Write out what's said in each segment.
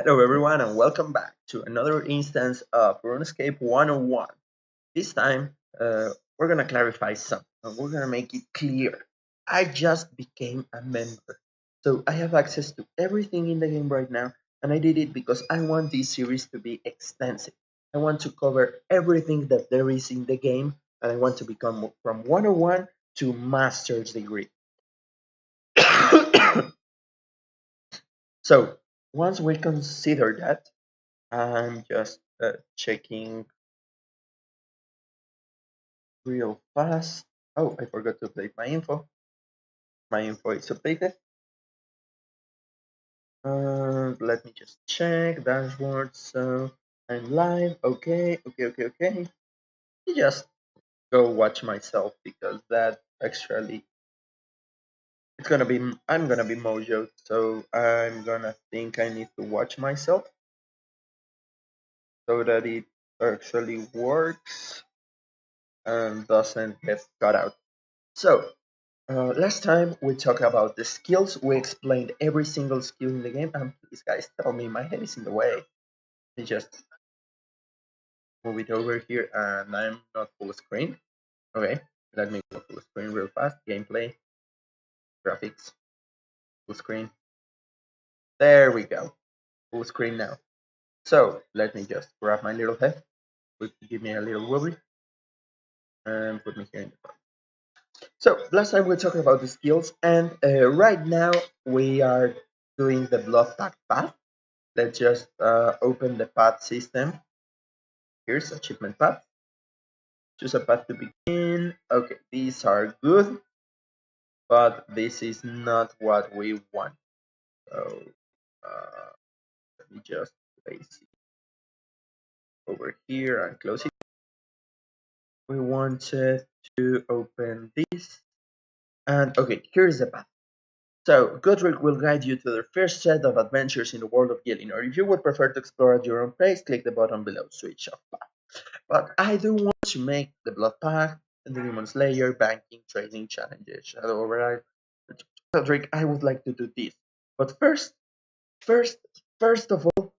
Hello everyone and welcome back to another instance of Runescape 101. This time we're gonna clarify something and we're gonna make it clear. I just became a member. So I have access to everything in the game right now and I did it because I want this series to be extensive. I want to cover everything that there is in the game and I want to become from 101 to master's degree. So once we consider that, I'm just checking real fast. Oh, I forgot to update my info. My info is updated. Let me just check dashboard. So I'm live. Okay, okay, okay, okay. You just go watch myself because that actually it's gonna be I'm gonna be Mojo. So I'm gonna think I need to watch myself so that it actually works and doesn't get cut out. So last time we talked about the skills. We explained every single skill in the game. And please, guys, tell me my head is in the way. Let me just move it over here, and I'm not full screen. Okay, let me go full screen real fast. Gameplay, graphics, full screen. There we go. Full screen now. So let me just grab my little head. Give me a little wobble and put me here in the front. So last time we talked about the skills, and right now we are doing the blood pack path. Let's just open the path system. Here's achievement path. Choose a path to begin. Okay, these are good, but this is not what we want. So uh, let me just place it over here and close it. We wanted to open this. And okay, here's the path. So Godric will guide you to the first set of adventures in the world of Gilling, or if you would prefer to explore at your own pace, click the button below, switch off path. But I do want to make the Blood Pact and the Demon Slayer, banking, trading challenges, Shadow Override. Cedric, I would like to do this. But first, first of all,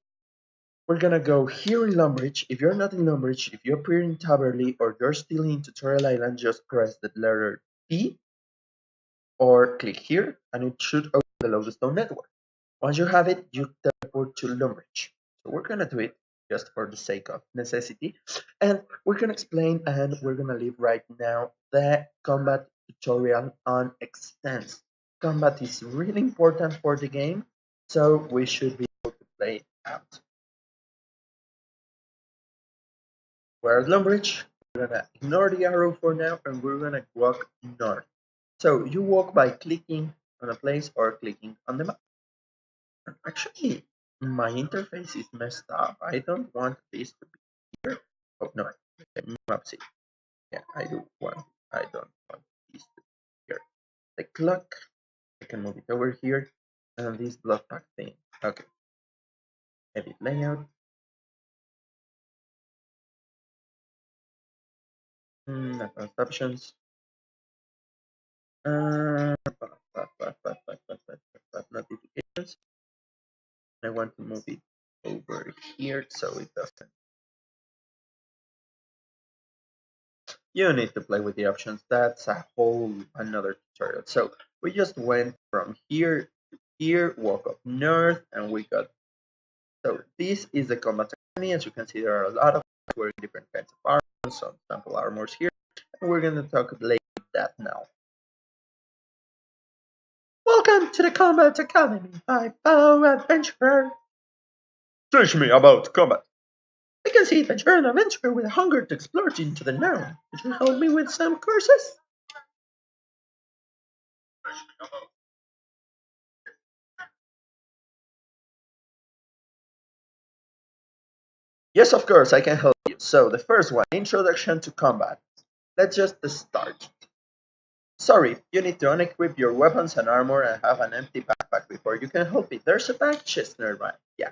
we're gonna go here in Lumbridge. If you're not in Lumbridge, if you appear in Taverley or you're still in Tutorial Island, just press the letter P or click here and it should open the Lodestone Network. Once you have it, you teleport to Lumbridge. So we're gonna do it just for the sake of necessity. And we're gonna explain and we're gonna leave right now the combat tutorial on extents. Combat is really important for the game, so we should be able to play it out. We're at Lumbridge. We're gonna ignore the arrow for now and we're gonna walk north. So you walk by clicking on a place or clicking on the map. Actually, my interface is messed up. I don't want this to be here. Oh no, okay, map C. Yeah, I don't want this to be here. The clock. I can move it over here, and this block pack thing. Okay, edit layout. Advanced options. Notifications. I want to move it over here so it doesn't. You need to play with the options. That's a whole another tutorial. So we just went from here to here, walk up north, and we got. So this is the combat academy. As you can see, there are a lot of wearing different kinds of armor, some sample armors here, and we're gonna talk about that now. Welcome to the Combat Academy, my fellow adventurer. Teach me about combat. I can see that you're an adventurer with a hunger to explore into the known. Could you help me with some courses? Yes, of course, I can help you. So, the first one, Introduction to Combat. Let's just start. Sorry, you need to unequip your weapons and armor and have an empty backpack before you can help me. There's a bank chest nearby. Yeah.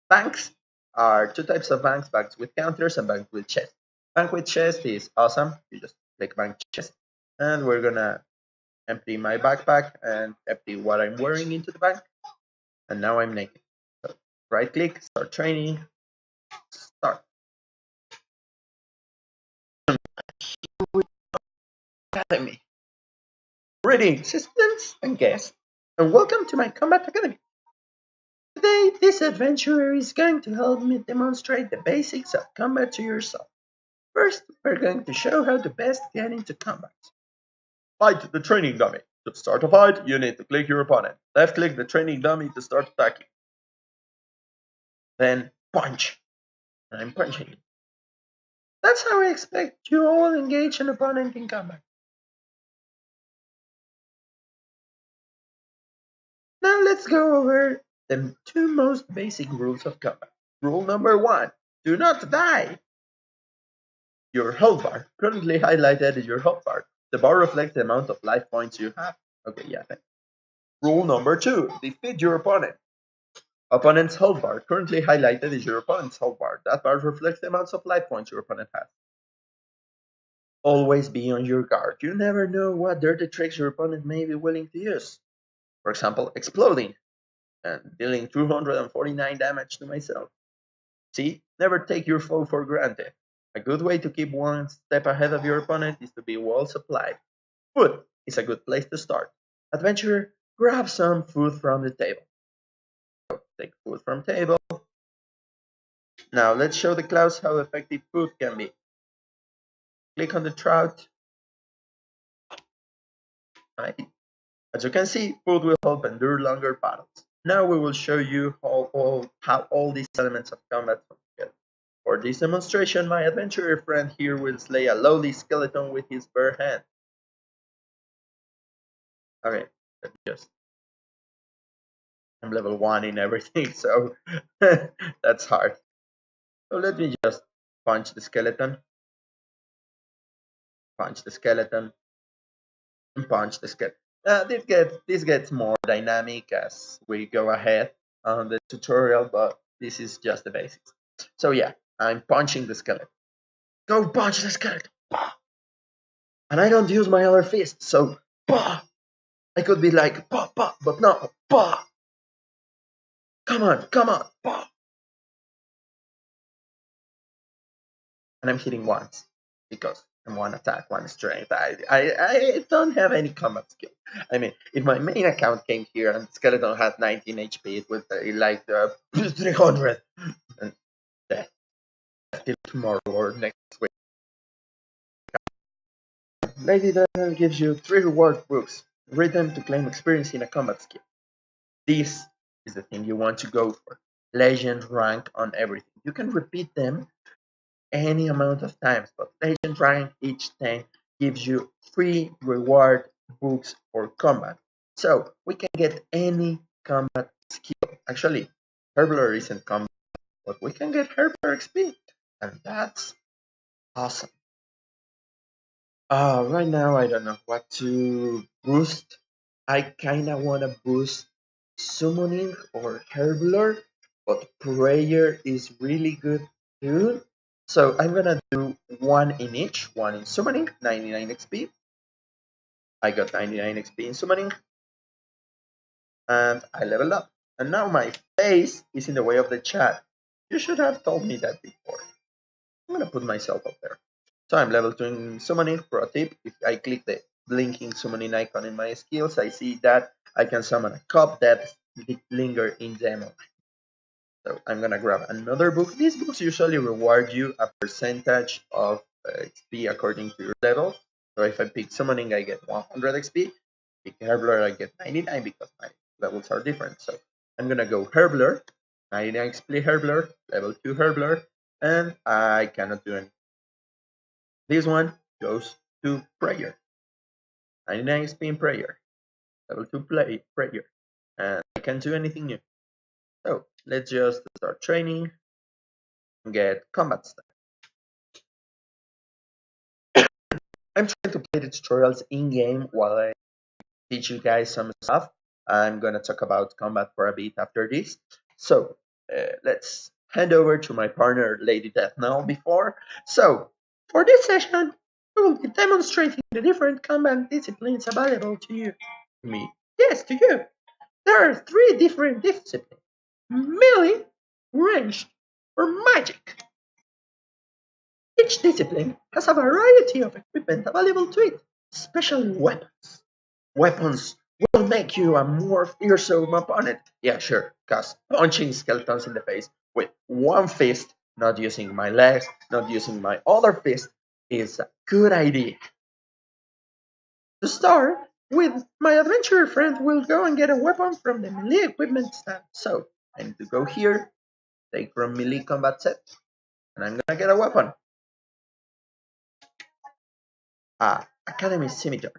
Banks are two types of banks, banks with counters and banks with chests. Bank with chest is awesome. You just click bank chest. And we're gonna empty my backpack and empty what I'm wearing into the bank. And now I'm naked. So Right click, start training, start. Academy. Greetings, assistants and guests, and welcome to my Combat Academy. Today, this adventurer is going to help me demonstrate the basics of combat to yourself. First, we're going to show how to best get into combat. Fight the training dummy. To start a fight, you need to click your opponent. Left click the training dummy to start attacking. Then punch. I'm punching. That's how I expect you all engage an opponent in combat. Now let's go over the two most basic rules of combat. Rule number one, do not die. Your health bar, currently highlighted is your health bar. The bar reflects the amount of life points you have. Okay, yeah, thanks. Rule number two, defeat your opponent. Opponent's health bar, currently highlighted is your opponent's health bar. That bar reflects the amounts of life points your opponent has. Always be on your guard. You never know what dirty tricks your opponent may be willing to use. For example, exploding and dealing 249 damage to myself. See, never take your foe for granted. A good way to keep one step ahead of your opponent is to be well supplied. Food is a good place to start. Adventurer, grab some food from the table. Take food from table. Now let's show the class how effective food can be. Click on the trout. Right. As you can see, food will help endure longer battles. Now we will show you how all these elements of combat come together. For this demonstration, my adventurer friend here will slay a lowly skeleton with his bare hand. Okay, I'm level 1 in everything, so that's hard. So let me just punch the skeleton, punch the skeleton, and punch the skeleton. This gets more dynamic as we go ahead on the tutorial, but this is just the basics. So yeah, I'm punching the skeleton. Go punch the skeleton. And I don't use my other fist, so I could be like but no, come on, and I'm hitting once because I'm one attack, one strength. I don't have any combat skill. I mean, if my main account came here and the skeleton had 19 HP, it would like 300 and death till tomorrow or next week. Lady Daniel gives you 3 reward books. Read them to claim experience in a combat skill. This is the thing you want to go for. Legend rank on everything. You can repeat them any amount of times, but legend rank each time gives you 3 reward books for combat. So we can get any combat skill. Actually, Herbler isn't combat, but we can get Herbler XP, and that's awesome. Right now I don't know what to boost. I kinda wanna boost summoning or Herbler, but prayer is really good too. So I'm gonna do one in each, one in summoning, 99 XP. I got 99 XP in summoning, and I leveled up. And now my face is in the way of the chat. You should have told me that before. I'm gonna put myself up there. So I'm level 2 in summoning. Pro tip, if I click the blinking summoning icon in my skills, I see that I can summon a cup that linger in demo. So I'm gonna grab another book. These books usually reward you a percentage of XP according to your level. So if I pick summoning, I get 100 XP. Pick Herbler, I get 99 because my levels are different. So I'm gonna go Herbler, 99 XP Herbler, level 2 Herbler, and I cannot do anything. This one goes to prayer. 99 XP in prayer. Level 2 prayer. And I can't do anything new. So let's just start training and get combat stuff. I'm trying to play the tutorials in game while I teach you guys some stuff. I'm gonna talk about combat for a bit after this. So let's hand over to my partner, Lady Death Knell, before. So for this session, we will be demonstrating the different combat disciplines available to you. Me. Yes, to you. There are 3 different disciplines. Melee, ranged, or magic. Each discipline has a variety of equipment available to it, especially weapons. Weapons will make you a more fearsome opponent. Yeah, sure, because punching skeletons in the face with one fist, not using my legs, not using my other fist, is a good idea. To start with, my adventurer friend will go and get a weapon from the melee equipment stand. So, I need to go here, take from melee combat set, and I'm gonna get a weapon. Academy Scimitar.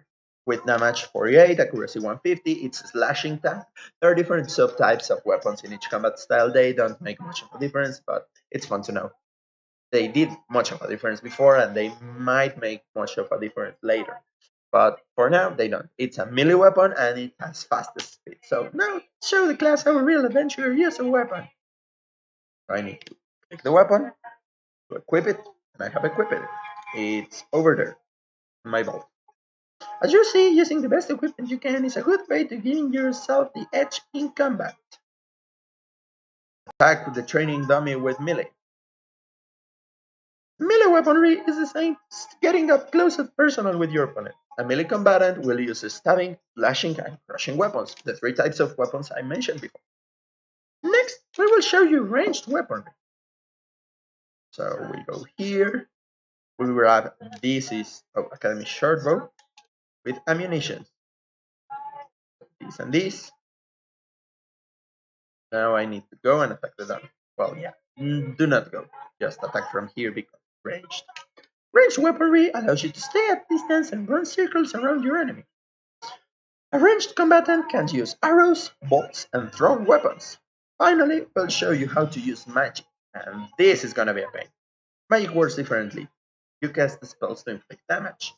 With damage 48, accuracy 150, it's a slashing tank. There are different subtypes of weapons in each combat style. They don't make much of a difference, but it's fun to know. They did much of a difference before, and they might make much of a difference later. But for now, they don't. It's a melee weapon, and it has fastest speed. So now, show the class how a real adventurer uses a weapon. I need to pick the weapon, to equip it, and I have equipped it. It's over there in my vault. As you see, using the best equipment you can is a good way to gain yourself the edge in combat. Attack the training dummy with melee. Melee weaponry is the same as getting up close and personal with your opponent. A melee combatant will use stabbing, slashing, and crushing weapons, the three types of weapons I mentioned before. Next, we will show you ranged weaponry. So we go here, we grab this is Academy shortbow with ammunition. This and this. Now I need to go and attack the dummy. Well, yeah, do not go. Just attack from here because ranged. Ranged weaponry allows you to stay at distance and run circles around your enemy. A ranged combatant can use arrows, bolts, and thrown weapons. Finally, we'll show you how to use magic, and this is gonna be a pain. Magic works differently. You cast the spells to inflict damage.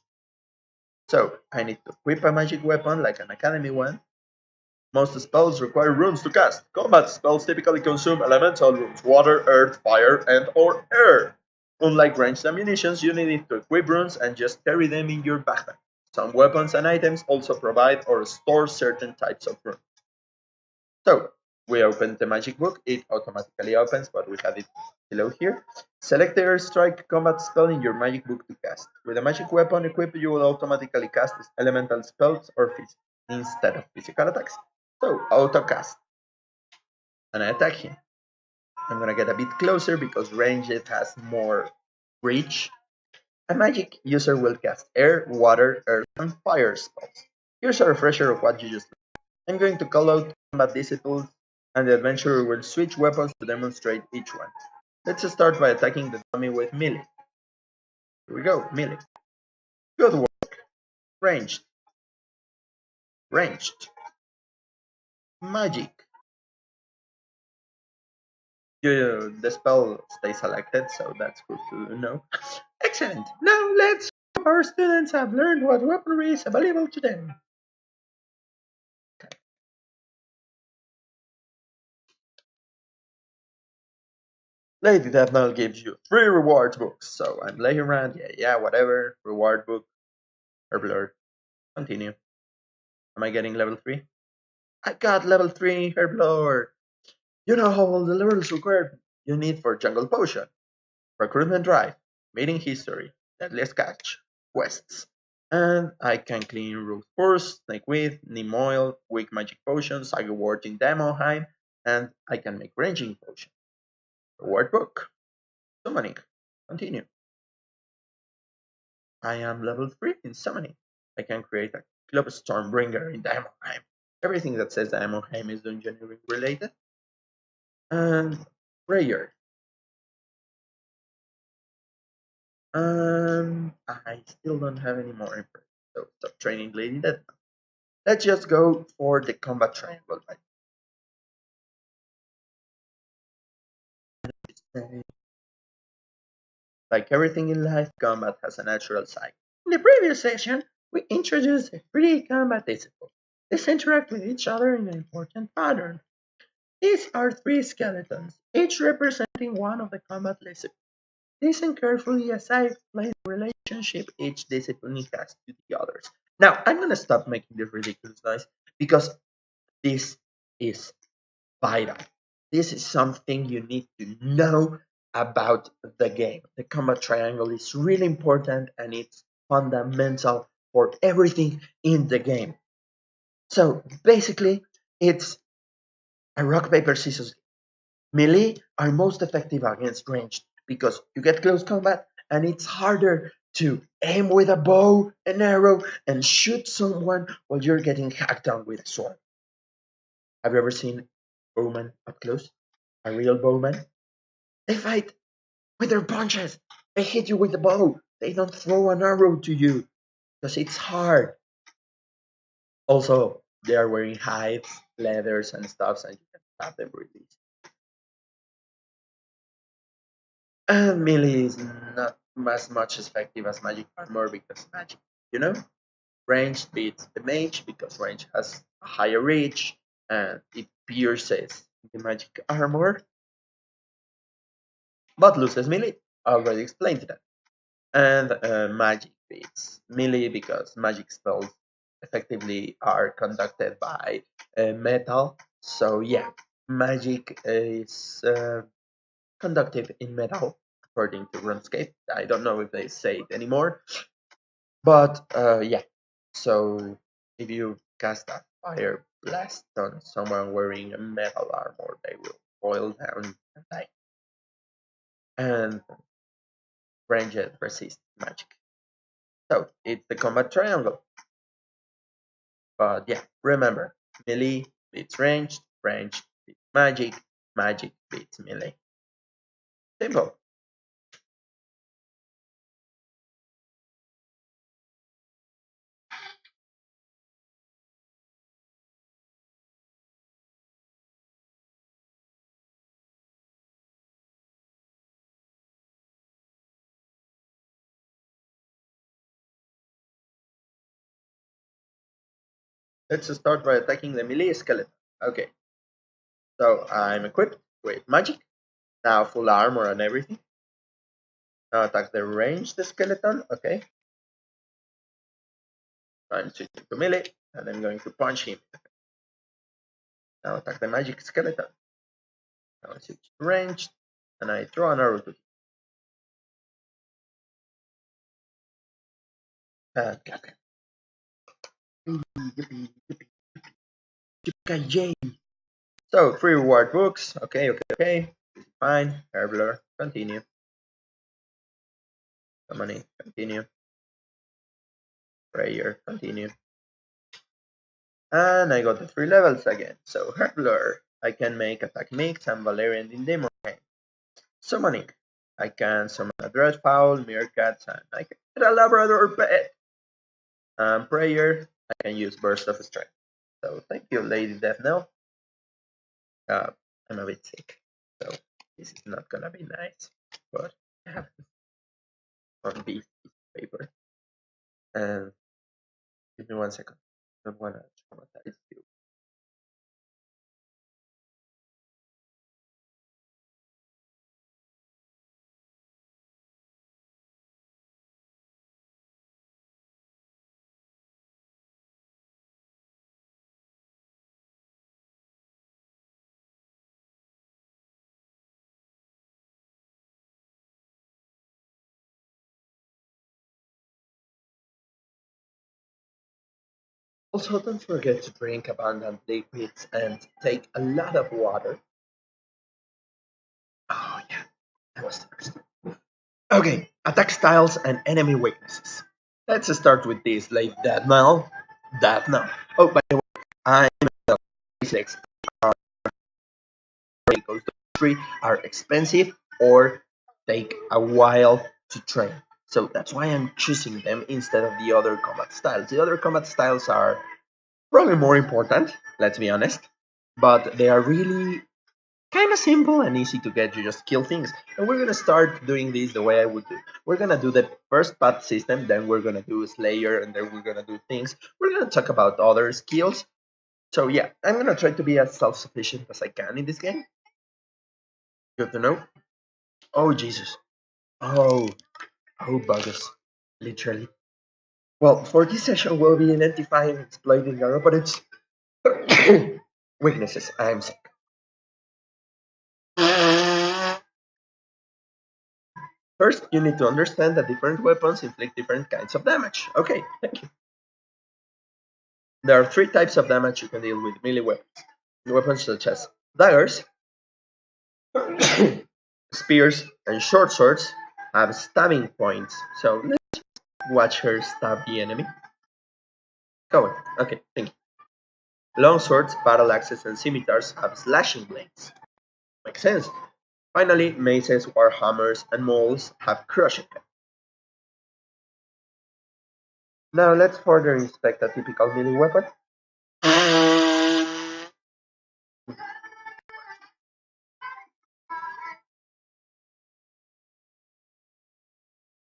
So, I need to equip a magic weapon like an academy one. Most spells require runes to cast. Combat spells typically consume elemental runes: water, earth, fire, and or air. Unlike ranged ammunitions, you need to equip runes and just carry them in your backpack. Some weapons and items also provide or store certain types of runes. So, we open the magic book. It automatically opens, but we have it below here. Select the air strike combat spell in your magic book to cast. With a magic weapon equipped, you will automatically cast elemental spells or instead of physical attacks. So, auto cast. And I attack him. I'm gonna get a bit closer because ranged has more reach. A magic user will cast air, water, earth, and fire spells. Here's a refresher of what you just learned. I'm going to call out combat disciples, and the adventurer will switch weapons to demonstrate each one. Let's start by attacking the dummy with melee. Here we go, melee. Good work. Ranged. Ranged. Magic. The spell stays selected, so that's good to know. Excellent. Now let's hope our students have learned what weaponry is available to them. Lady Deathknell gives you 3 rewards books. So I'm laying around, yeah, whatever. Reward book, Herblore. Continue. Am I getting level 3? I got level 3 Herblore. You know how all the levels required you need for Jungle Potion, Recruitment Drive, Meeting History, Deadliest Catch, Quests. And I can clean Root Force, Snake Weed, Neem Oil, Weak Magic Potions, I Reward in Demoheim, and I can make Ranging Potion. Reward Book. Summoning. Continue. I am level 3 in Summoning. I can create a Club Stormbringer in Demoheim. Everything that says Demoheim is engineering related. And Prayer. I still don't have any more info. So stop training Lady Death. Let's just go for the combat triangle. Like everything in life, combat has a natural cycle. In the previous section, we introduced the 3 combat disciplines. These interact with each other in an important pattern. These are 3 skeletons, each representing one of the combat disciplines. Listen carefully as I explain the relationship each discipline has to the others. Now, I'm going to stop making this ridiculous noise because this is vital. this is something you need to know about the game. The combat triangle is really important and it's fundamental for everything in the game. So basically, it's a rock, paper, scissors. Melee are most effective against ranged because you get close combat and it's harder to aim with a bow and arrow and shoot someone while you're getting hacked down with a sword. Have you ever seen bowman up close? A real bowman? They fight with their punches. They hit you with the bow. They don't throw an arrow to you because it's hard. Also, they are wearing hides, leathers, and stuffs, and you can stab them really easy. And melee is not as much effective as magic armor because magic, you know, range beats the mage because range has a higher reach and it pierces the magic armor, but loses melee. I already explained that. And magic beats melee because magic spells effectively are conducted by metal. So yeah, magic is conducted in metal according to Runescape. I don't know if they say it anymore, but yeah. So if you cast a fire blast on someone wearing a metal armor, they will boil down and die. And ranged resist magic. So it's the combat triangle. But yeah, remember, melee beats ranged, ranged beats magic, magic beats melee. Simple. Let's start by attacking the melee skeleton. Okay, so I'm equipped with magic, now full armor and everything. Now attack the ranged skeleton. Okay, I'm switching to melee and I'm going to punch him. Now attack the magic skeleton. Now I switch to ranged and I throw an arrow to him. And cap him. Yippee. So, free reward books. Okay, okay, okay. Fine. Herblur. Continue. Money. Continue. Prayer. Continue. And I got the 3 levels again. So, Herblur. I can make attack mix and Valerian in demo game. Summoning. I can summon a Dreadfowl, Meerkats, and I can get a Labrador pet. And prayer. I can use Burst of Strength. So, thank you, Lady Death Knell. Uh, I'm a bit sick. So, this is not gonna be nice. But I have one piece of paper. And give me 1 second. I don't want to traumatize you. Also, don't forget to drink abundant liquids and take a lot of water. Oh, yeah, I was thirsty. Okay, attack styles and enemy weaknesses. Let's start with this, like that now. That now. Oh, by the way, I'm basics equals to 3 are expensive or take a while to train. So that's why I'm choosing them instead of the other combat styles. The other combat styles are probably more important, let's be honest, but they are really kind of simple and easy to get. You just kill things. And we're gonna start doing this the way I would do. We're gonna do the first path system, then we're gonna do Slayer, and then we're gonna do things. We're gonna talk about other skills. So yeah, I'm gonna try to be as self-sufficient as I can in this game. Good to know. Oh Jesus. Oh, oh buggers. Literally. Well, for this session, we'll be identifying and exploiting our opponent's weaknesses. I'm sick. First, you need to understand that different weapons inflict different kinds of damage. Okay, thank you. There are three types of damage you can deal with melee weapons. Weapons such as daggers, spears, and short swords have stabbing points. So let's watch her stab the enemy. Go on. Okay, thank you. Long swords, battle axes, and scimitars have slashing blades. Makes sense. Finally, maces, warhammers, and mauls have crushing. Now let's further inspect a typical melee weapon.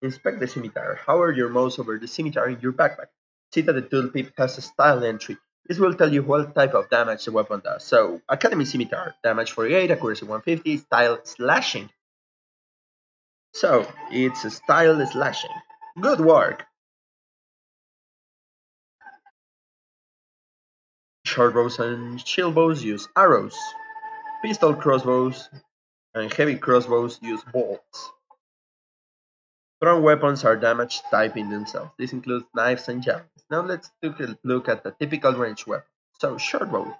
Inspect the scimitar. Hover your mouse over the scimitar in your backpack. See that the tooltip has a style entry. This will tell you what type of damage the weapon does. So, Academy Scimitar, damage 48, accuracy 150, style slashing. So, it's a style slashing. Good work! Short bows and shield bows use arrows. Pistol crossbows and heavy crossbows use bolts. Thrown weapons are damage type in themselves. This includes knives and javelins. Now let's take a look at the typical ranged weapon. So, short bow.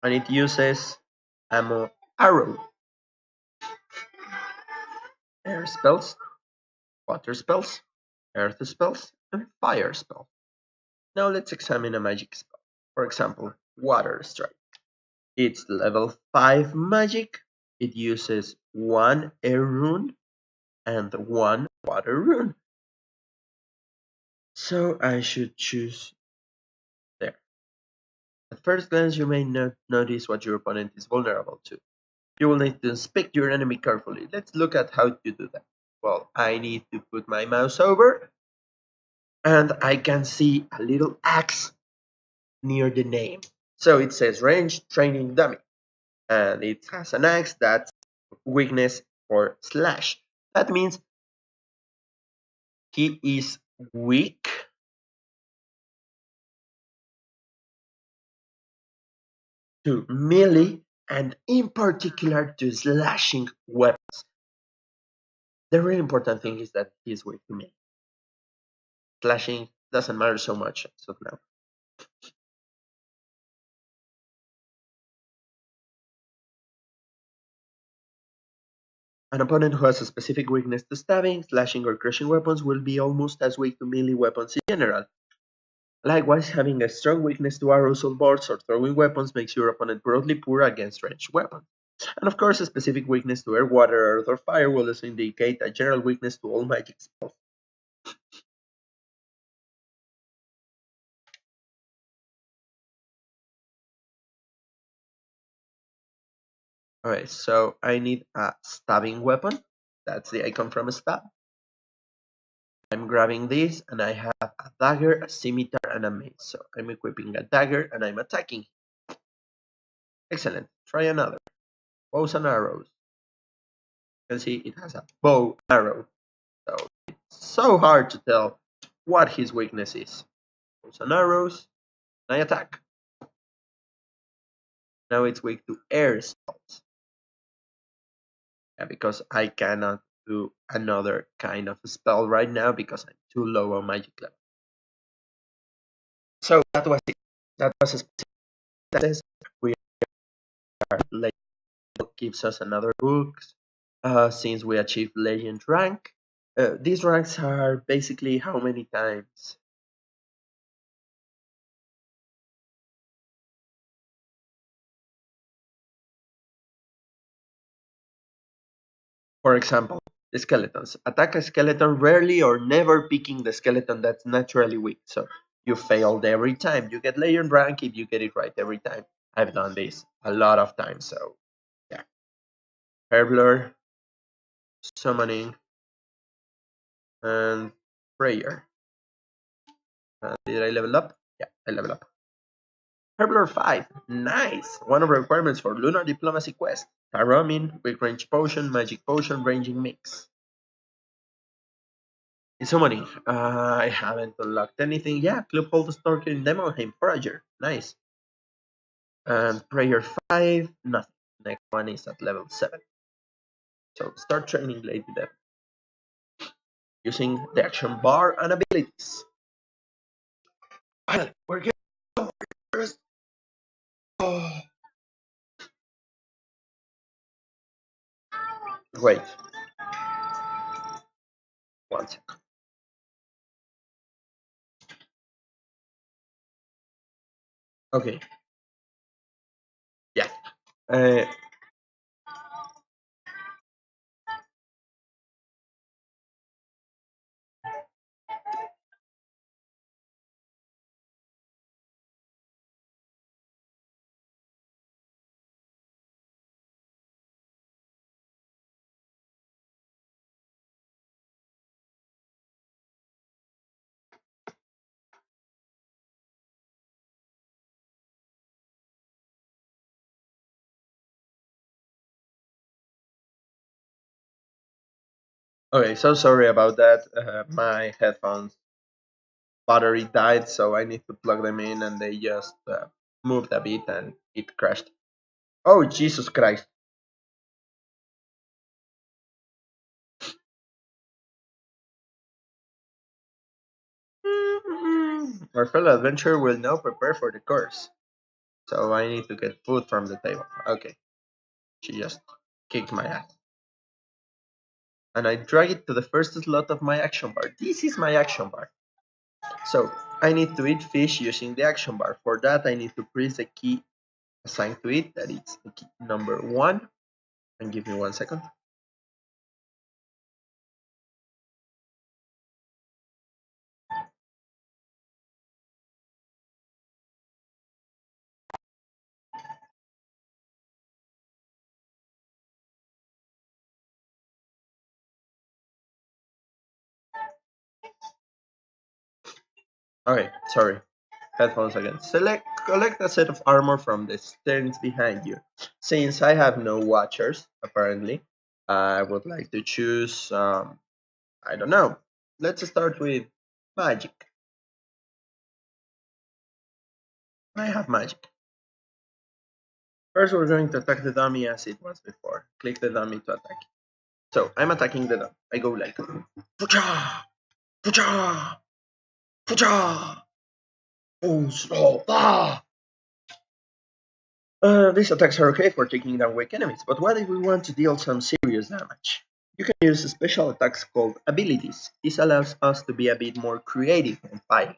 And it uses ammo arrow, air spells, water spells, earth spells, and fire spells. Now let's examine a magic spell. For example, water strike. It's level 5 magic. It uses one air rune and one water rune. So I should choose there. At first glance, you may not notice what your opponent is vulnerable to. You will need to inspect your enemy carefully. Let's look at how to do that. Well, I need to put my mouse over and I can see a little axe near the name. So it says range training dummy and it has an axe that's weakness or slash. That means he is weak to melee and in particular to slashing weapons. The really important thing is that he's weak to melee. Slashing doesn't matter so much as of now. An opponent who has a specific weakness to stabbing, slashing, or crushing weapons will be almost as weak to melee weapons in general. Likewise, having a strong weakness to arrows on boards or throwing weapons makes your opponent broadly poor against ranged weapons. And of course, a specific weakness to air, water, earth, or fire will also indicate a general weakness to all magic spells. Alright, so I need a stabbing weapon. That's the icon from a stab. I'm grabbing this and I have a dagger, a scimitar, and a mace. So I'm equipping a dagger and I'm attacking. Excellent. Try another. Bows and arrows. You can see it has a bow arrow. So it's so hard to tell what his weakness is. Bows and arrows. And I attack. Now it's weak to air spells. Yeah, because I cannot do another kind of spell right now because I'm too low on magic level. So that was it. That was a specific. We are legend gives us another book since we achieved legend rank. These ranks are basically how many times? For example, the skeletons. Attack a skeleton rarely or never picking the skeleton that's naturally weak. So you failed every time. You get legend rank if you get it right every time. I've done this a lot of times. So yeah. Herblur, summoning, and prayer. Did I level up? Yeah, I level up. Herblur 5, nice! One of the requirements for Lunar Diplomacy Quest. Taromin, Quick Range Potion, Magic Potion, Ranging Mix. In summoning, I haven't unlocked anything. Yeah, Club Hold Stalker in Demonheim, Forager, nice. And Prayer 5, nothing. Next one is at level 7. So start training Lady Death using the action bar and abilities. Finally, we're getting first. Oh, wait, 1 second. Okay, yeah. Uh, okay, so sorry about that. My headphones battery died, so I need to plug them in, and they just moved a bit, and it crashed. Oh, Jesus Christ! Our fellow adventurer will now prepare for the course. So I need to get food from the table. Okay, she just kicked my ass. And I drag it to the first slot of my action bar. This is my action bar. So I need to eat fish using the action bar. For that, I need to press the key assigned to it. That is the key number 1. And give me 1 second. Okay, sorry. Headphones again. Collect a set of armor from the stands behind you. Since I have no watchers, apparently, I would like to choose, I don't know. Let's start with magic. I have magic. First, we're going to attack the dummy as it was before. Click the dummy to attack. So, I'm attacking the dummy. I go like, Fucha! Fucha! Fucha! Full slow! Ah! These attacks are okay for taking down weak enemies, but what if we want to deal some serious damage? You can use special attacks called abilities. This allows us to be a bit more creative when fighting.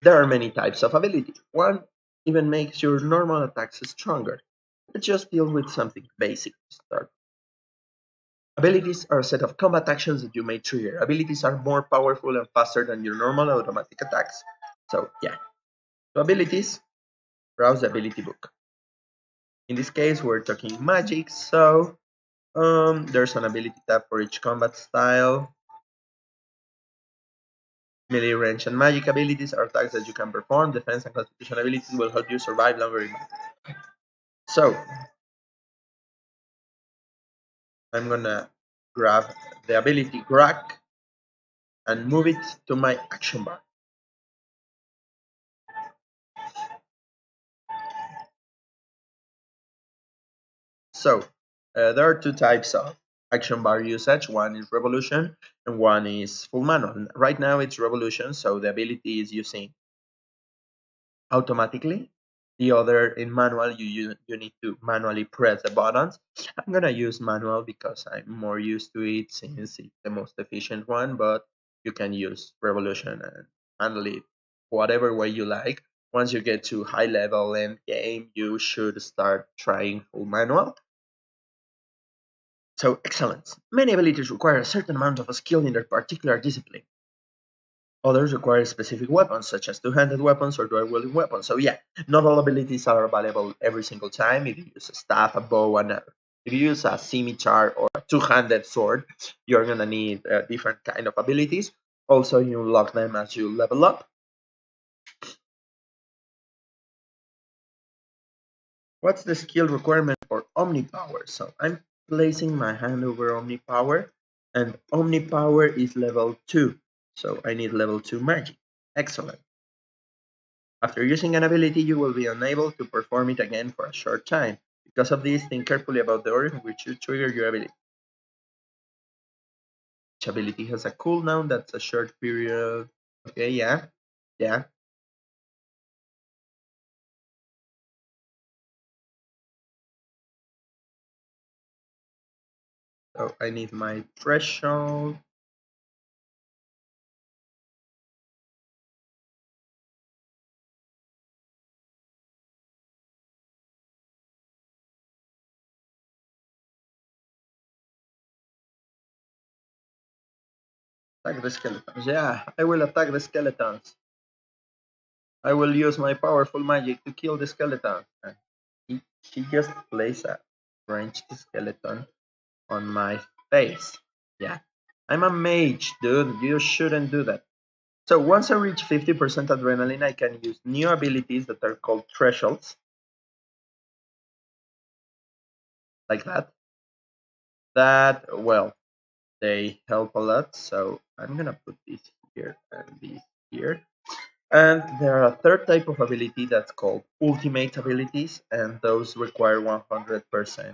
There are many types of abilities. One even makes your normal attacks stronger. Let's just deal with something basic to start. Abilities are a set of combat actions that you may trigger. Abilities are more powerful and faster than your normal automatic attacks. So yeah, so abilities, browse the ability book. In this case, we're talking magic, so there's an ability tab for each combat style. Melee, range, and magic abilities are attacks that you can perform. Defense and constitution abilities will help you survive longer in battle. So I'm gonna grab the ability Crack and move it to my action bar. So there are two types of action bar usage. One is revolution and one is full manual. Right now it's revolution, so the ability is using automatically. The other in manual, you need to manually press the buttons. I'm gonna use manual because I'm more used to it since it's the most efficient one, but you can use revolution and handle it whatever way you like. Once you get to high level end game, you should start trying full manual. So excellence. Many abilities require a certain amount of skill in their particular discipline. Others require specific weapons, such as two-handed weapons or dual-wielding weapons. So yeah, not all abilities are available every single time. If you use a staff, a bow, and if you use a scimitar or a two-handed sword, you're gonna need different kind of abilities. Also, you unlock them as you level up. What's the skill requirement for Omnipower? So I'm placing my hand over Omnipower, and Omnipower is level 2. So I need level 2 magic. Excellent. After using an ability, you will be unable to perform it again for a short time. Because of this, think carefully about the order in which you trigger your ability. Each ability has a cooldown that's a short period. Okay, yeah. Yeah. So I need my threshold. Attack the skeletons. Yeah, I will attack the skeletons. I will use my powerful magic to kill the skeleton. And he just placed a ranged skeleton on my face. Yeah. I'm a mage, dude. You shouldn't do that. So once I reach 50% adrenaline, I can use new abilities that are called thresholds, like that. That, well, they help a lot. So I'm gonna put this here and this here. And there are a third type of ability that's called ultimate abilities, and those require 100%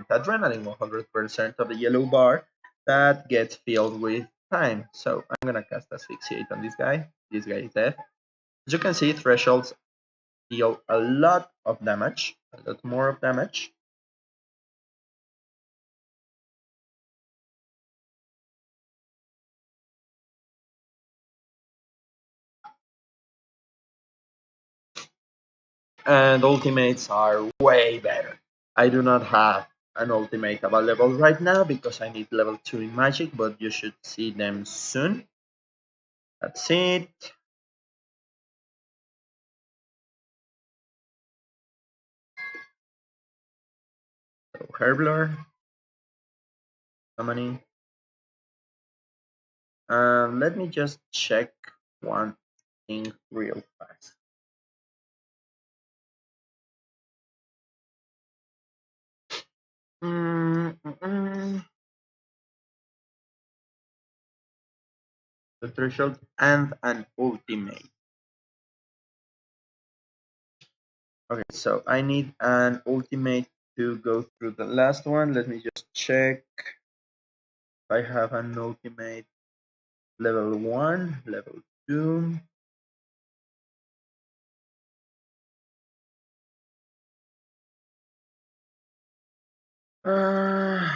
adrenaline, 100% of the yellow bar that gets filled with time. So I'm gonna cast asphyxiate on this guy. This guy is dead. As you can see, thresholds deal a lot of damage, a lot more of damage. And ultimates are way better. I do not have an ultimate available right now because I need level 2 in magic, but you should see them soon. That's it. So Herbler, summoning. Let me just check one thing real fast. Mm, mm, mm. The threshold and an ultimate. Okay, so I need an ultimate to go through the last one. Let me just check. I have an ultimate level 1, level 2.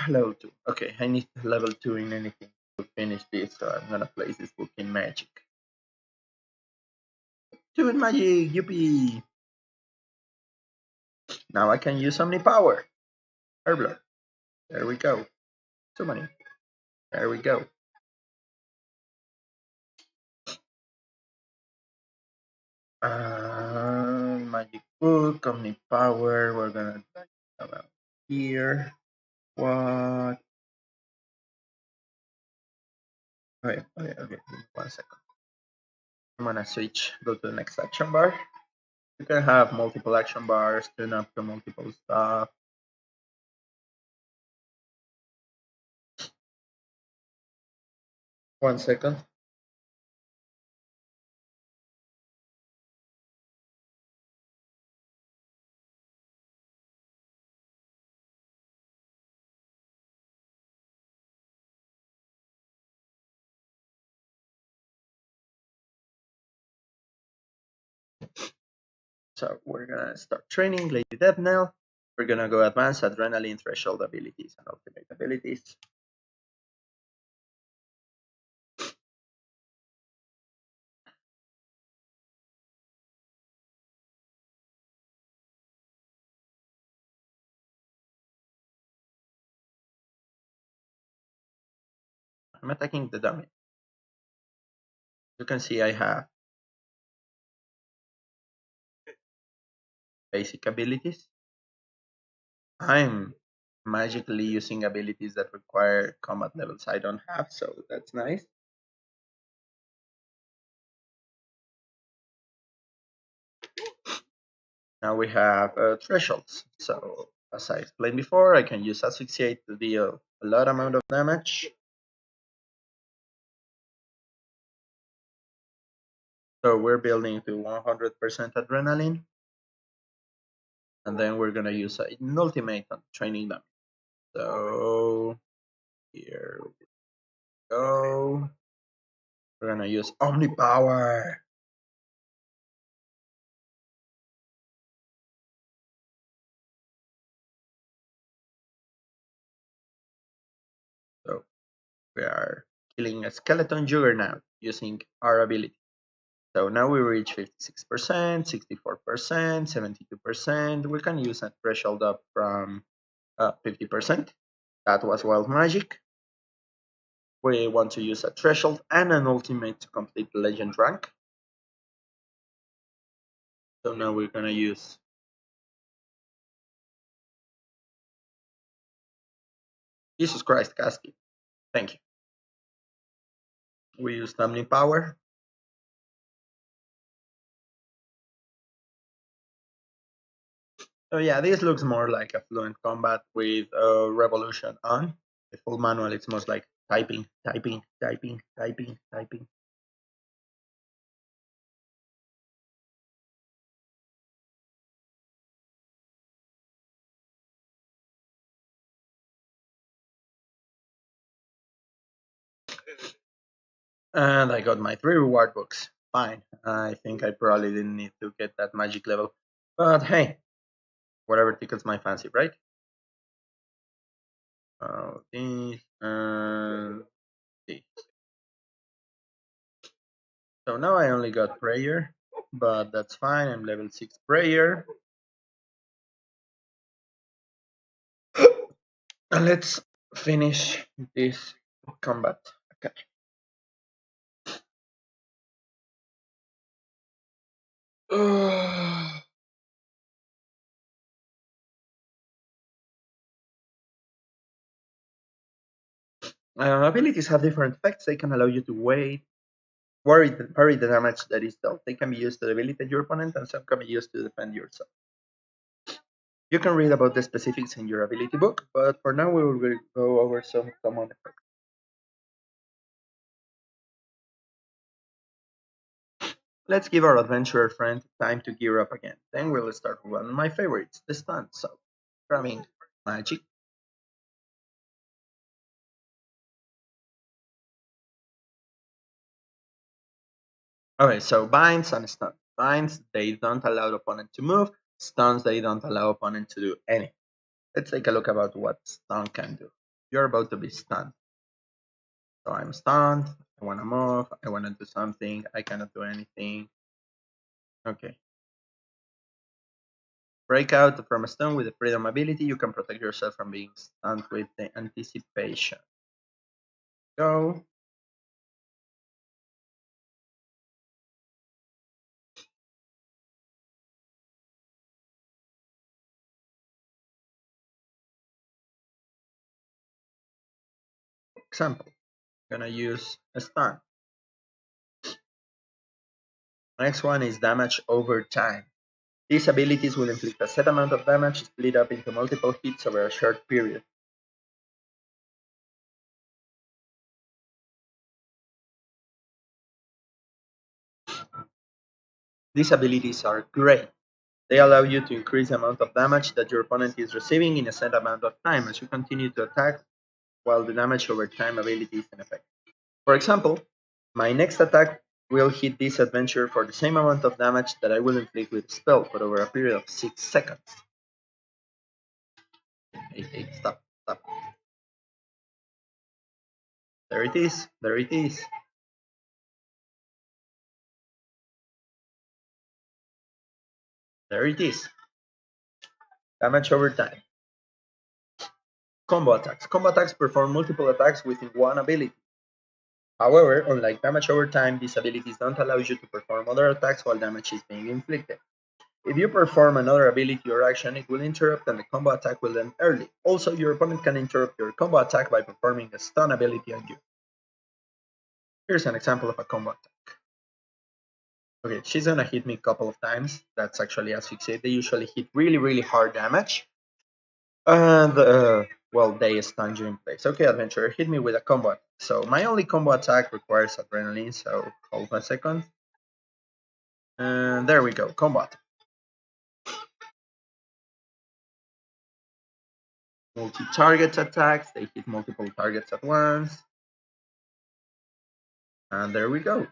Level 2. Okay, I need level 2 in anything to finish this, so I'm gonna place this book in magic. 2 in magic, yippee! Now I can use Omnipower. Herbler. There we go. Too many. There we go. Magic book, Omnipower. We're gonna type about here. What? Okay, okay, okay. 1 second. I'm gonna switch. Go to the next action bar. You can have multiple action bars, turn up to multiple stuff. 1 second. So we're gonna start training Lady Death now. We're gonna go advanced adrenaline threshold abilities and ultimate abilities. I'm attacking the dummy. You can see I have basic abilities. I'm magically using abilities that require combat levels I don't have, so that's nice. Now we have thresholds. So as I explained before, I can use asphyxiate to deal a lot amount of damage. So we're building to 100% adrenaline. and then we're gonna use an ultimate on training them. So here we go. We're gonna use Omni Power. So we are killing a skeleton juggernaut using our ability. So now we reach 56%, 64%, 72%. We can use a threshold up from 50%. That was wild magic. We want to use a threshold and an ultimate to complete the legend rank. So now we're gonna use Jesus Christ Casket. Thank you. We use Omni Power. So yeah, this looks more like a fluent combat with revolution on. The full manual, it's most like typing, typing, typing, typing, typing. And I got my 3 reward books. Fine. I think I probably didn't need to get that magic level. But hey, whatever tickles my fancy, right? This and this. So now I only got prayer, but that's fine. I'm level 6 prayer. And let's finish this combat. Okay. Abilities have different effects. They can allow you to parry the damage that is dealt. They can be used to debilitate your opponent, and some can be used to defend yourself. You can read about the specifics in your ability book, but for now we will go over some common effects. Let's give our adventurer friend time to gear up again. Then we'll start with one of my favorites, the stun. So, grabbing magic. Okay, so binds and stuns. Binds, they don't allow the opponent to move. Stuns, they don't allow opponent to do anything. Let's take a look about what stun can do. You're about to be stunned. So I'm stunned. I want to move. I want to do something. I cannot do anything. Okay. Break out from a stun with the freedom ability. You can protect yourself from being stunned with the anticipation. Go. Example. I'm gonna use a stun. Next one is damage over time. These abilities will inflict a set amount of damage split up into multiple hits over a short period. These abilities are great. They allow you to increase the amount of damage that your opponent is receiving in a set amount of time as you continue to attack while the damage over time ability is in effect. For example, my next attack will hit this adventure for the same amount of damage that I will inflict with the spell, but over a period of 6 seconds. Hey, stop, stop. There it is, there it is. There it is. Damage over time. Combo attacks. Combo attacks perform multiple attacks within one ability. However, unlike damage over time, these abilities don't allow you to perform other attacks while damage is being inflicted. If you perform another ability or action, it will interrupt and the combo attack will end early. Also, your opponent can interrupt your combo attack by performing a stun ability on you. Here's an example of a combo attack. Okay, she's gonna hit me a couple of times. That's actually asphyxiate. They usually hit really, really hard damage. And, well, they stun you in place. Okay, adventurer, hit me with a combo attack. So my only combo attack requires adrenaline, so hold a second. And there we go, combo attack. multi-target attacks. They hit multiple targets at once. And there we go.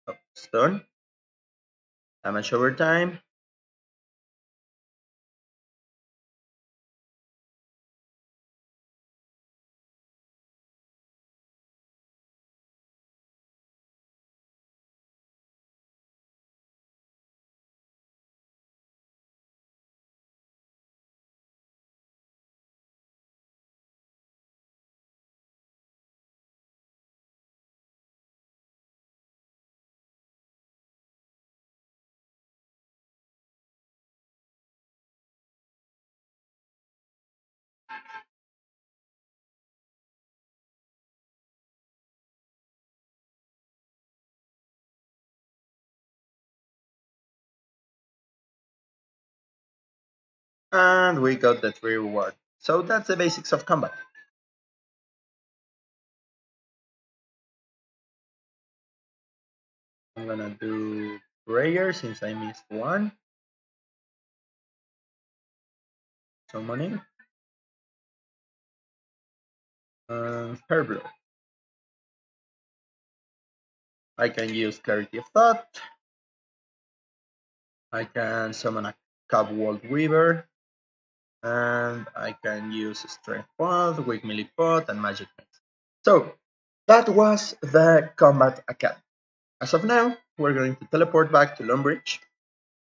Oh, stun. Damage over time. And we got the 3 reward. So that's the basics of combat. I'm gonna do prayer since I missed one. Summoning. And Herblow. I can use Clarity of Thought. I can summon a Cobwald Weaver. And I can use Strength Pod, Weak Melee Pod, and Magic Mix. So that was the Combat Academy. As of now, we're going to teleport back to Lumbridge,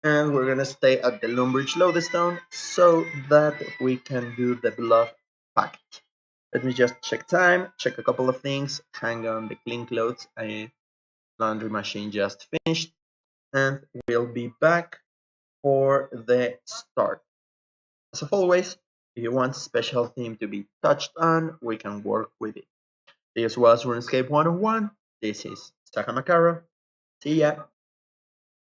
and we're going to stay at the Lumbridge Lodestone so that we can do the Blood Pact. Let me just check time, check a couple of things, hang on the clean clothes. A laundry machine just finished, and we'll be back for the start. As always, if you want a special theme to be touched on, we can work with it. This was RuneScape 101. This is Sakamakara. See ya.